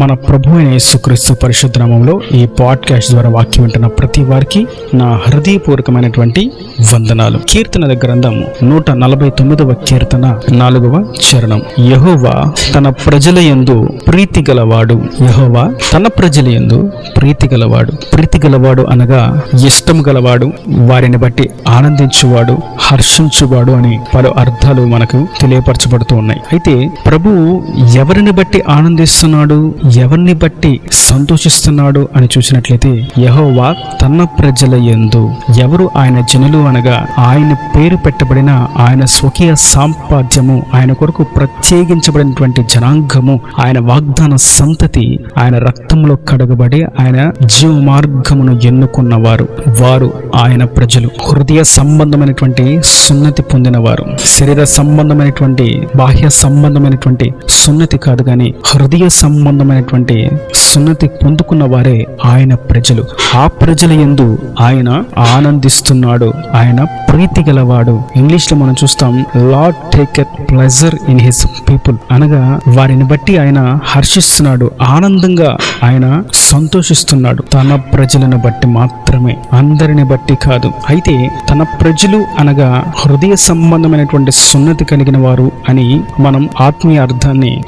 మన ప్రభు అయిన యేసుక్రీస్తు పరిశుద్ధ నామములో ఈ పాడ్కాస్ట్ ద్వారా వాక్యం వింటున్న ప్రతి వారికి నా హృదయపూర్వకమైనటువంటి వందనాలు. కీర్తనల గ్రంథం 149వ కీర్తన 4వ చరణం. యెహోవా తన ప్రజల యందు ప్రీతి గలవాడు. యెహోవా తన ప్రజల యందు ప్రీతి గలవాడు. ప్రీతి గలవాడు అనగా ఇష్టము గలవాడు, వారిని బట్టి ఆనందించువాడు, హర్షించువాడు అని పలు అర్థాలు మనకు తెలియపరచబడుతూ ఉన్నాయి. అయితే ప్రభువు ఎవరిని బట్టి ఆనందిస్తున్నాడు, ఎవరిని బట్టి సంతోషిస్తున్నాడు అని చూసినట్లయితే యెహోవా తన ప్రజల యందు, ఎవరు ఆయన జనులు అనగా ఆయన పేరు పెట్టబడిన, ఆయన స్వకీయ సాంపాద్యము, ఆయన కొరకు ప్రత్యేకించబడినటువంటి జనాంగము, ఆయన వాగ్దాన సంతతి, ఆయన రక్తంలో కడగబడి ఆయన జీవ మార్గమును ఎన్నుకున్నవారు, వారు ఆయన ప్రజలు. హృదయ సంబంధమైనటువంటి సున్నతి పొందినవారు, శరీర సంబంధమైనటువంటి బాహ్య సంబంధమైనటువంటి సున్నతి కాదు కానీ హృదయ సంబంధమైనటువంటి సున్నతి పొందుకున్న వారే ఆయన ప్రజలు. ఆ ప్రజల యందు ఆయన ఆనందిస్తున్నాడు, ఆయన ప్రీతి గలవాడు. ఇంగ్లీష్ లో మనం చూస్తాం, Lord taketh pleasure in his people అనగా వారిని బట్టి ఆయన హర్షిస్తున్నాడు, ఆనందంగా ఆయన సంతోషిస్తున్నాడు. తన ప్రజలను బట్టి మాత్రమే, అందరిని బట్టి కాదు. అయితే తన ప్రజలు అనగా హృదయ సంబంధమైనటువంటి సున్నతి కలిగిన వారు అని మనం ఆత్మీయ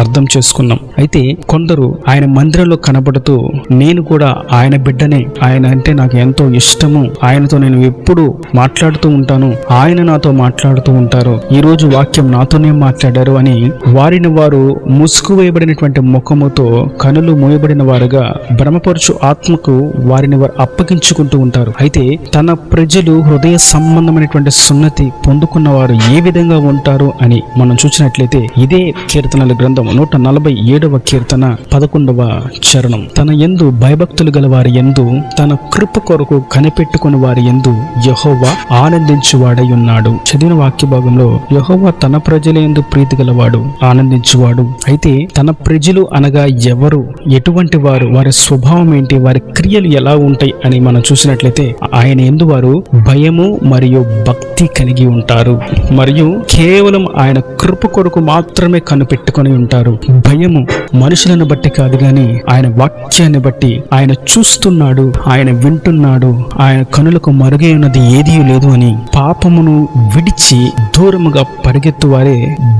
అర్థం చేసుకున్నాం. అయితే కొందరు ఆయన మందిరంలో కనబడుతూ నేను కూడా ఆయన బిడ్డనే, ఆయన అంటే నాకు ఎంతో ఇష్టము, ఆయనతో నేను ఎప్పుడు మాట్లాడుతూ ఉంటాను, ఆయన నాతో మాట్లాడుతూ ఉంటారు, ఈ రోజు వాక్యం నాతోనే మాట్లాడారు అని వారిని వారు ముసుగు వేయబడినటువంటి ముఖముతో, కనులు మూయబడిన వారుగా భ్రమపరచు ఆత్మకు వారిని వారు అప్పగించుకుంటూ ఉంటారు. అయితే తన ప్రజలు హృదయ సంబంధమైనటువంటి సున్నతి పొందుకున్న వారు ఏ విధంగా ఉంటారు అని మనం చూసినట్లయితే ఇదే కీర్తనల గ్రంథం 147వ కీర్తన 11వ చరణం. తన యందు భయభక్తులు గల వారి యందు, తన కృప కొరకు కనిపెట్టుకుని వారి యందు యెహోవా ఆనందించువాడై ఉన్నాడు. చదివిన వాక్య భాగంలో యెహోవా తన ప్రజల యందు ప్రీతి గలవాడు, ఆనందించువాడు. అయితే తన ప్రజలు అనగా ఎవరు, ఎటువంటి వారు, వారి స్వభావం ఏంటి, వారి క్రియలు ఎలా ఉంటాయి అని మనం చూసినట్లయితే ఆయన యందు వారు భయము మరియు భక్తి కలిగి ఉంటారు, మరియు కేవలం ఆయన కృప కొరకు మాత్రమే కనిపెట్టుకొని ఉంటారు. భయము మనుషులను బట్టి కాదు గాని ఆయన వాక్యాన్ని బట్టి, ఆయన చూస్తున్నాడు, ఆయన వింటున్నాడు, ఆయన కనులకు మరుగై ఉన్నది ఏదీ లేదు అని పాపమును విడిచి దూరముగా పరిగెత్తు వారే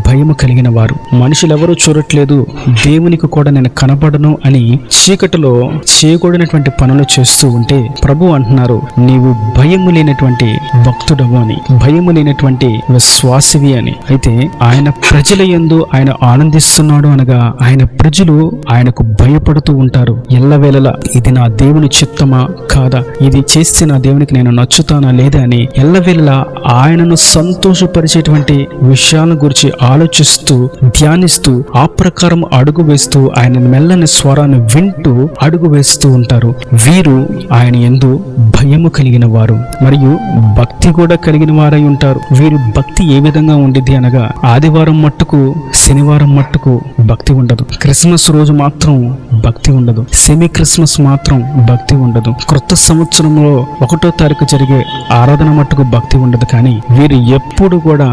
భయము కలిగిన వారు. మనుషులెవరూ చూడట్లేదు, దేవునికి కూడా నేను కనబడను అని చీకటిలో చేయకూడనటువంటి పనులు చేస్తూ ఉంటే ప్రభు అంటున్నారు, నీవు భయము లేనటువంటి భక్తుడవు అని, భయము లేనటువంటి విశ్వాసివి అని. అయితే ఆయన ప్రజల యందు ఆయన ఆనందిస్తున్నాడు అనగా ఆయన ప్రజలు ఆయనకు భయపడుతూ ఉంటారు ఎల్లవేళలా. ఇది నా దేవుని చిత్తమా కాదా, ఇది చేస్తే నా దేవునికి నేను నచ్చుతానా లేదా అని ఎల్లవేళలా ఆయనను సంతోషపరిచేటువంటి విషయాల గురించి ఆలోచిస్తూ, ధ్యానిస్తూ, ఆ ప్రకారం అడుగు వేస్తూ, ఆయన మెల్లని స్వరాన్ని వింటూ అడుగు వేస్తూ ఉంటారు. వీరు ఆయన యందు భయము కలిగిన వారు మరియు భక్తి కూడా కలిగిన వారై ఉంటారు. వీరి భక్తి ఏ విధంగా ఉండిద్ది అనగా ఆదివారం మట్టుకు, శనివారం మట్టుకు భక్తి ఉండదు, క్రిస్మస్ రోజు మాత్రం భక్తి ఉండదు, సెమీ క్రిస్మస్ మాత్రం భక్తి ఉండదు, క్రొత్త సంవత్సరంలో 1వ తారీఖు జరిగే ఆరాధన మట్టుకు భక్తి ఉండదు. కానీ వీరు ఎప్పుడు కూడా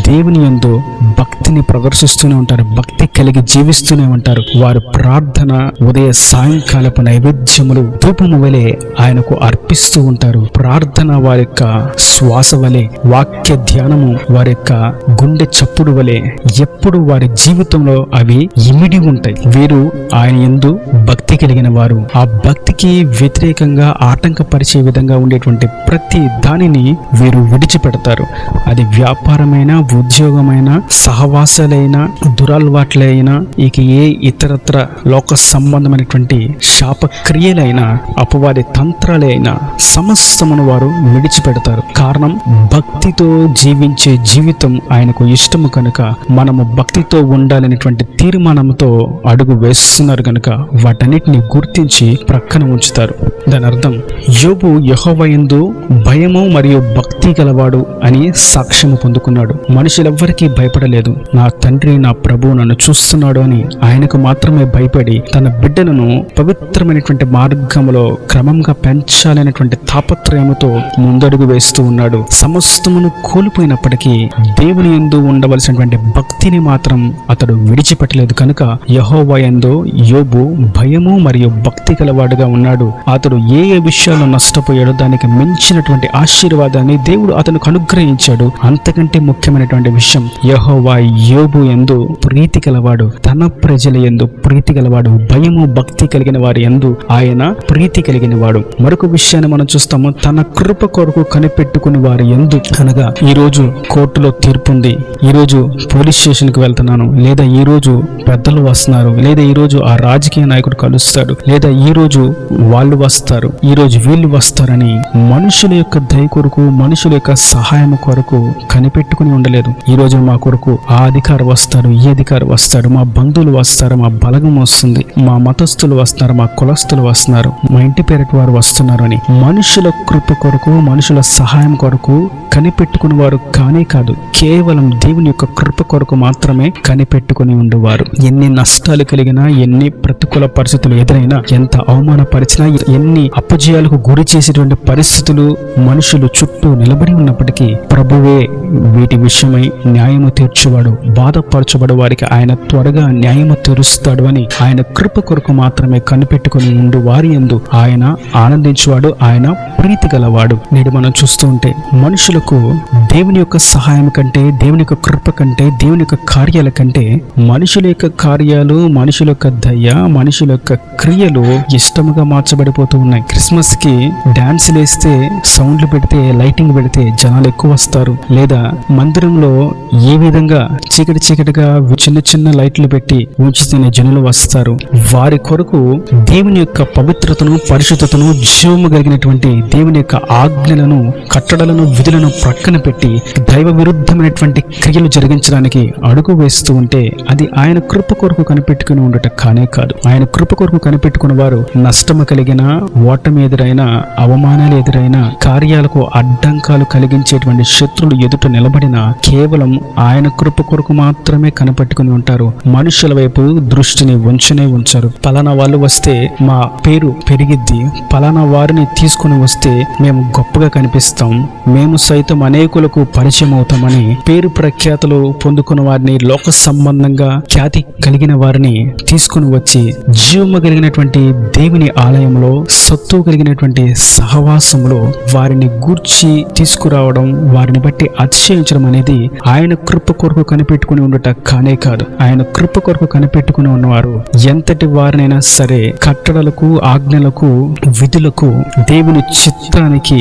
దేవుని యందు భక్తిని ప్రదర్శిస్తూనే ఉంటారు, భక్తి కలిగి జీవిస్తూనే ఉంటారు. వారి ప్రార్థన ఉదయ సాయంకాలపు నైవేద్యములు ధూపము వలె ఆయనకు అర్పిస్తూ ఉంటారు. ప్రార్థన వారి యొక్క శ్వాస వలె, వాక్య ధ్యానము వారి యొక్క గుండె చప్పుడు వలె ఎప్పుడు వారి జీవితంలో అవి ఇమిడి ఉంటాయి. వీరు ఆయన యందు భక్తి కలిగిన వారు. ఆ భక్తికి వ్యతిరేకంగా ఆటంకపరిచే విధంగా ఉండేటువంటి ప్రతి దానిని వీరు విడిచిపెడతారు. అది వ్యాపారమైన, ఉద్యోగమైన, సహవాసాలైనా, దురలవాట్లైనా, ఇక ఏ ఇతరత్ర లోక సంబంధమైనటువంటి శాపక్రియలైనా, అపవాది తంత్రాలైనా సమస్తమును వారు విడిచిపెడతారు. కారణం భక్తితో జీవించే జీవితం ఆయనకు ఇష్టము కనుక మనము భక్తితో ఉండాలనేటువంటి తీర్మానంతో అడుగు వేస్తున్నారు కనుక వాటన్నిటిని గుర్తించి ప్రక్కన ఉంచుతారు. దాని అర్థం యోబు యెహోవా యందు భయము మరియు భక్తి గలవాడు అని సాక్ష్యము పొందుకున్నాడు. మనుషులెవ్వరికీ భయపడలేదు, నా తండ్రి, నా ప్రభు నన్ను చూస్తున్నాడు అని ఆయనకు మాత్రమే భయపడి తన బిడ్డలను పవిత్రమైనటువంటి మార్గంలో క్రమంగా పెంచాలనేటువంటి తాపత్రయముతో ముందడుగు వేస్తూ ఉన్నాడు. సమస్తమును కోల్పోయినప్పటికీ దేవుని యందు ఉండవలసినటువంటి భక్తిని మాత్రం అతడు విడిచిపెట్టలేదు. కనుక యెహోవా యందు యోబు భయము మరియు భక్తి గలవాడుగా ఉన్నాడు. అతడు ఏ విషయాల్లో నష్టపోయాడో దానికి మించినటువంటి ఆశీర్వాదాన్ని దేవుడు అతనికి అనుగ్రహించాడు. అంతకంటే ముఖ్యమైనటువంటి విషయం, యెహోవా యోబు యందు ప్రీతి గలవాడు, తన ప్రజల యందు ప్రీతి గలవాడు, భయము భక్తి కలిగిన వారి యందు ఆయన ప్రీతి కలిగిన వాడు. మరొక విషయాన్ని మనం చూస్తాము, తన కృప కొరకు కనిపెట్టుకుని వారి యందు. అనగా ఈ రోజు కోర్టులో తీర్పు ఉంది, ఈ రోజు పోలీస్ స్టేషన్ కి వెళ్తున్నాను, లేదా ఈ రోజు పెద్దలు వస్తున్నారు, లేదా ఈ రోజు ఆ రాజకీయ నాయకుడు కలుస్తాడు, లేదా ఈ రోజు వాళ్ళు వస్తారు, ఈ రోజు వీళ్ళు వస్తారని మనుషుల యొక్క దయ కొరకు, మనుషుల యొక్క సహాయం కొరకు కనిపెట్టుకుని ఉండలేదు. ఈ రోజు మా కొరకు ఆ అధికారి వస్తాడు, ఈ అధికారి వస్తాడు, మా బంధువులు వస్తారు, మా బలగం వస్తుంది, మా మతస్థులు వస్తున్నారు, మా కులస్తులు వస్తున్నారు, మా ఇంటి పేరటి వారు వస్తున్నారు అని మనుషుల కృప కొరకు, మనుషుల సహాయం కొరకు కనిపెట్టుకుని వారు కానే కాదు, కేవలం దేవుని యొక్క కృప కొరకు మాత్రమే కనిపెట్టుకుని ఉండేవారు. ఎన్ని నష్టాలు కలిగినా, ఎన్ని ప్రతికూల పరిస్థితులు ఎదురైనా, ఎంత అవమానపరిచినా, ఎన్ని అపజయాలకు గురి చేసేటువంటి పరిస్థితులు మనుషులు చుట్టూ నిలబడి ఉన్నప్పటికీ ప్రభువే వీటి విషయమై న్యాయము తీర్చువాడు, బాధపరచబడు వారికి ఆయన త్వరగా న్యాయము తీరుస్తాడు అని ఆయన కృప కొరకు మాత్రమే కనిపెట్టుకుని ఉండు వారి యందు ఆయన ఆనందించువాడు, ఆయన ప్రీతి గలవాడు. నేడు మనం చూస్తూ ఉంటే మనుషులకు దేవుని యొక్క సహాయం కంటే, దేవుని యొక్క కృప కంటే, దేవుని యొక్క కార్యాల కంటే మనుషుల యొక్క కార్యాలు, మనుషుల యొక్క దయ, మనుషుల యొక్క క్రియలు ఇష్టముగా మార్చబడిపోతూ ఉన్నాయి. క్రిస్మస్ కి డాన్స్ వేస్తే, సౌండ్లు పెడితే, లైటింగ్ పెడితే జనాలు ఎక్కువ వస్తారు, లేదా మందిరంలో ఏ విధంగా చీకటిగా చిన్న చిన్న లైట్లు పెట్టి ఉంచితేనే జనులు వస్తారు. వారి కొరకు దేవుని యొక్క పవిత్రతను, పరిశుద్ధతను, జీవము కలిగినటువంటి దేవుని యొక్క ఆజ్ఞలను, కట్టడలను, విధులను ప్రక్కన పెట్టి దైవ విరుద్ధమైనటువంటి క్రియలు జరిగించడానికి అడుగు వేస్తూ ఉంటే అది ఆయన కృప కొరకు కనిపెట్టుకుని ఉండట కానే కాదు. ఆయన కృప కొరకు కనిపెట్టుకున్న వారు నష్టము కలిగిన, ఓటమి ఎదురైన, అవమానాలు ఎదురైన, కార్యాలకు అడ్డంకాలు కలిగించేటువంటి శత్రులు ఎదుట నిలబడిన కేవలం ఆయన కృప కొరకు మాత్రమే కనిపెట్టుకుని ఉంటారు. మనుషుల వైపు దృష్టిని ఉంచరు. పలానా వాళ్ళు వస్తే మా పేరు పెరిగిద్ది, పలానా వారిని తీసుకుని వస్తే మేము గొప్పగా కనిపిస్తాం, మేము సైతం అనేకులకు పరిచయం అవుతామని పేరు ప్రఖ్యాతులు పొందుకున్న వారిని, లోక సంబంధంగా ఖ్యాతి కలిగిన వారిని తీసుకుని వచ్చి జీవము కలిగినటువంటి దేవుని ఆలయంలో, సత్తు కలిగినటువంటి సహవాసంలో వారిని గూర్చి తీసుకురావడం, వారిని బట్టి అతిశయించడం అనేది ఆయన కృప కొరకు కనిపెట్టుకుని ఉండట కానే కాదు. ఆయన కృప కొరకు కనిపెట్టుకుని ఉన్నవారు ఎంతటి వారినైనా సరే కట్టడలకు, ఆజ్ఞలకు, విధులకు, దేవుని చిత్తానికి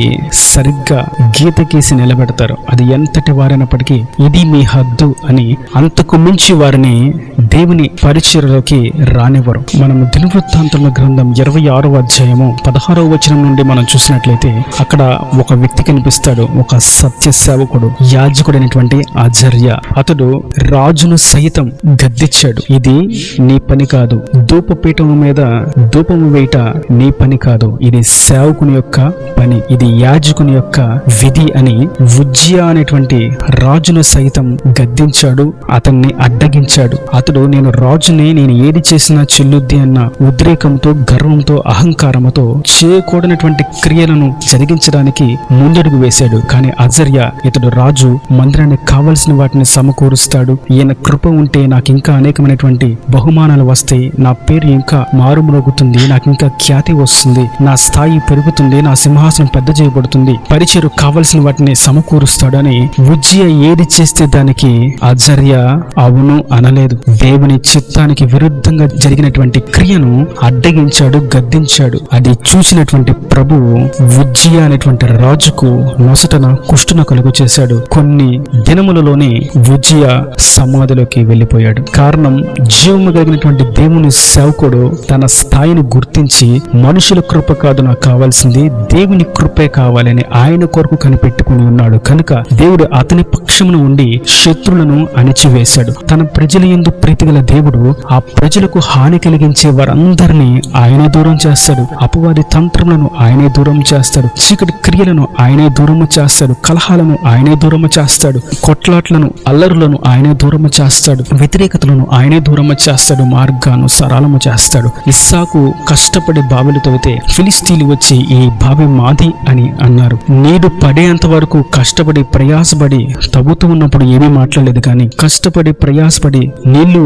సరిగ్గా గీత గీసి నిలబెడతారు. అది ఎంతటి వారైనప్పటికీ ఇది మీ హద్దు అని అంతకు మించి వారిని దేవుని పరిచర్యలోకి రానివ్వరు. మనము దినవృత్తాంతముల గ్రంథం 26వ అధ్యాయము 16వ వచనం నుండి మనం చూసినట్లయితే అక్కడ ఒక వ్యక్తి కనిపిస్తాడు, ఒక సత్య సేవకుడు, యాజకుడైనటువంటి అజర్య. అతడు రాజును సైతం గద్దించాడు, ఇది నీ పని కాదు, ధూపపీఠము మీద ధూపము వేయట నీ పని కాదు, ఇది సేవకుని యొక్క పని, ఇది యాజకుని యొక్క విధి అని ఉజ్జియా అనేటువంటి రాజును సైతం గద్దించాడు, అతన్ని అడ్డగించాడు. అతడు నేను రాజుని, నేను ఏది చేసినా చెల్లుద్ది అన్న ఉద్రేకంతో, గర్వంతో, అహంకారముతో చేయకూడనటువంటి క్రియలను జరిగించడానికి ముందడుగు వేశాడు. కానీ అజర్య, ఇతడు రాజు, మందిరానికి కావలసిన వాటిని సమకూరుస్తాడు, ఈయన కృప ఉంటే నాకు ఇంకా అనేకమైనటువంటి బహుమానాలు వస్తాయి, నా పేరు ఇంకా మారుమ్రోగుతుంది, నాకు ఇంకా ఖ్యాతి వస్తుంది, నా స్థాయి పెరుగుతుంది, నా సింహాసనం పెద్ద చేయబడుతుంది, పరిచరు కావలసిన వాటిని సమకూరుస్తాడని ఉజ్జియా ఏది చేస్తే దానికి అజర్య అవును అనలేదు. దేవుని చిత్తానికి విరుద్ధంగా జరిగినటువంటి క్రియను అడ్డగించాడు, గద్దించాడు. అది చూసినటువంటి ప్రభువు ఉజ్జియా అనేటువంటి రాజుకు నొసటన కుష్టున కలుగు చేశాడు. కొన్ని దినములలోనే ఉజ్జియా సమాధిలోకి వెళ్ళిపోయాడు. కారణం, జీవము కలిగినటువంటి దేవుని సేవకుడు తన స్థాయిని గుర్తించి మనుషుల కృప కాదు నాకు కావాల్సింది, దేవుని కృపే కావాలని ఆయన కొరకు కనిపెట్టుకుని ఉన్నాడు. కనుక దేవుడు అతని పక్షమును ఉండి శత్రులను అణిచివేశాడు. తన ప్రజల యందు ప్రీతిగల దేవుడు ఆ ప్రజలకు హాని కలిగించే వారందరినీ ఆయనే దూరం చేస్తాడు. అపవాది తంత్రములను ఆయనే దూరం చేస్తాడు, చీకటి క్రియలను ఆయనే దూరము చేస్తాడు, కలహాలను ఆయనే దూరము చేస్తాడు, కొట్లాట్లను, అల్లరులను ఆయనే దూరము చేస్తాడు, వ్యతిరేకతలను ఆయనే దూరము చేస్తాడు, మార్గాన్ని సరళము చేస్తాడు. ఇస్సాకు కష్టపడి బావిలు తవ్వితే ఫిలిస్తీన్లు వచ్చి ఈ బావి మాది అని అన్నారు. నీరు పడేంత వరకు కష్టపడి ప్రయాసపడి తవ్వుతూ ఉన్నప్పుడు ఏమీ మాట్లాడలేదు, కానీ కష్టపడి ప్రయాసపడి నీళ్లు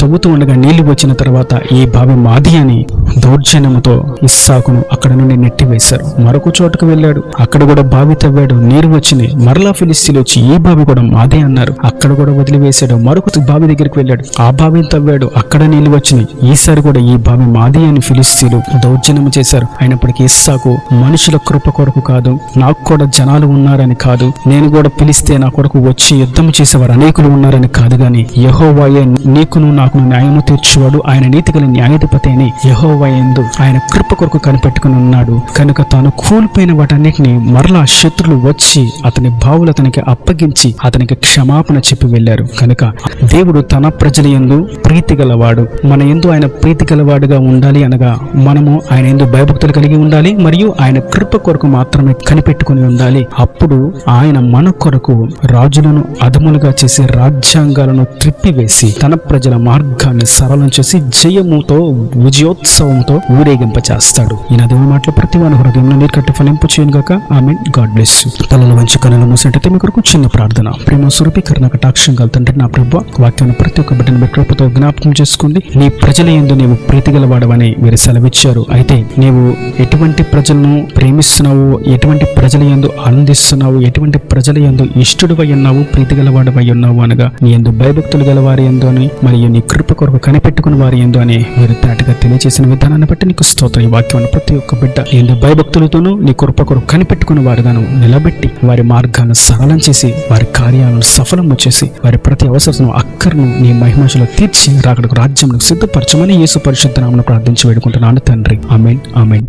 తవ్వుతూ ఉండగా నీళ్లు వచ్చిన తర్వాత ఈ బావి మాది అని దౌర్జన్యముతో ఇస్సాకును అక్కడ నుండి నెట్టివేశారు. మరొక చోటుకు వెళ్ళాడు, అక్కడ కూడా బావి తవ్వాడు, నీరు వచ్చినాయి. మరలా ఫిలిస్తీన్లు వచ్చి ఈ బావి కూడా మాదే అన్నారు, అక్కడ కూడా వదిలివేశాడు. మరొక బావి దగ్గరికి వెళ్ళాడు, ఆ బావిని తవ్వాడు, అక్కడ నీళ్లు వచ్చినాయి. ఈసారి కూడా ఈ బావి మాది అని ఫిలిస్తీన్లు దౌర్జన్యం చేశారు. అయినప్పటికీ ఇస్సాకు మనుషుల కృప కొరకు కాదు, నాకు కూడా జనాలు ఉన్నారని కాదు, నేను కూడా పిలిస్తే నా కొరకు వచ్చి యుద్ధం చేసేవారు అనేకులు ఉన్నారని కాదు, గాని యెహోవాయే నీకును నాకును న్యాయము తీర్చువాడు, ఆయన నీతిగల న్యాయాధిపతి అని యెహోవాయందు ఆయన కృప కొరకు కనిపెట్టుకుని ఉన్నాడు. కనుక తాను కోల్పోయిన వాటన్నిటిని మరలా శత్రులు వచ్చి అతని బావులు అతనికి అప్పగించి అతనికి క్షమాపణ చెప్పి వెళ్ళారు. కనుక దేవుడు తన ప్రజల యందు ప్రీతి గలవాడు. మన యందు ఆయన ప్రీతి గలవాడుగా ఉండాలి అనగా మనము ఆయన యందు భయభక్తులు కలిగి ఉండాలి, మరియు ఆయన కృప కొరకు మాత్రమే కనిపెట్టుకుని ఉండాలి. అప్పుడు ఆయన మన కొరకు రాజులను అధములుగా చేసి రాజ్యాంగాలను త్రిప్పివేసి తన ప్రజల మార్గాన్ని సరళం చేసి జయముతో విజయోత్సవంతో ఊరేగింప చేస్తాడు. ఈయన దేవుని మాటలు ప్రతి వాని హృదయంలో నీరు కట్టి ఫలింపు చేయను గాక. ఆమేన్. God bless you. తలలో వంచి కనులు మూసినట్టయితే మీ కొరకు చిన్న ప్రార్థన. ప్రేమ స్వరూపి కరుణ కటాక్షం కలుతంటే నా ప్రభువా, వాక్యాన్ని ప్రతి ఒక్క బిడ్డను మీ కృపతో జ్ఞాపకం చేసుకుంది. నీ ప్రజల యందు నీవు ప్రీతి గలవాడవని మీరు సెలవిచ్చారు. అయితే నీవు ఎటువంటి ప్రజలను ప్రేమిస్తున్నావు, ఎటువంటి ప్రజల యందు ఆనందిస్తున్నావు, ఎటువంటి ప్రజల యందు ఇష్టడువై ఉన్నావు, ప్రీతి గలవాడవై ఉన్నావు అనగా నీ యందు భయభక్తులు గలవారి యందు అని, మరియు నీ కృప కొరకు కనిపెట్టుకుని వారి యందు అని మీరు తాటిగా తెలియజేసిన విధానాన్ని బట్టి నీకు స్తోత్రం. ఈ వాక్యాన్ని ప్రతి ఒక్క బిడ్డ నీ భయభక్తులతోనూ నీ కృప కొరకు కనిపెట్టుకుని వారిగాను నిలబెట్టి వారి మార్గాన్ని సరళం చేసి వారి కార్యాలను సఫలము చేసి వారి ప్రతి అవసరం అక్కర్ను నీ మహిమలో తీర్చి రాకడకు రాజ్యంలో సిద్ధపరచమని యేసు పరిశుద్ధ నామమున ప్రార్థించి వేడుకుంటున్నాను తండ్రి. ఆమేన్. ఆమేన్.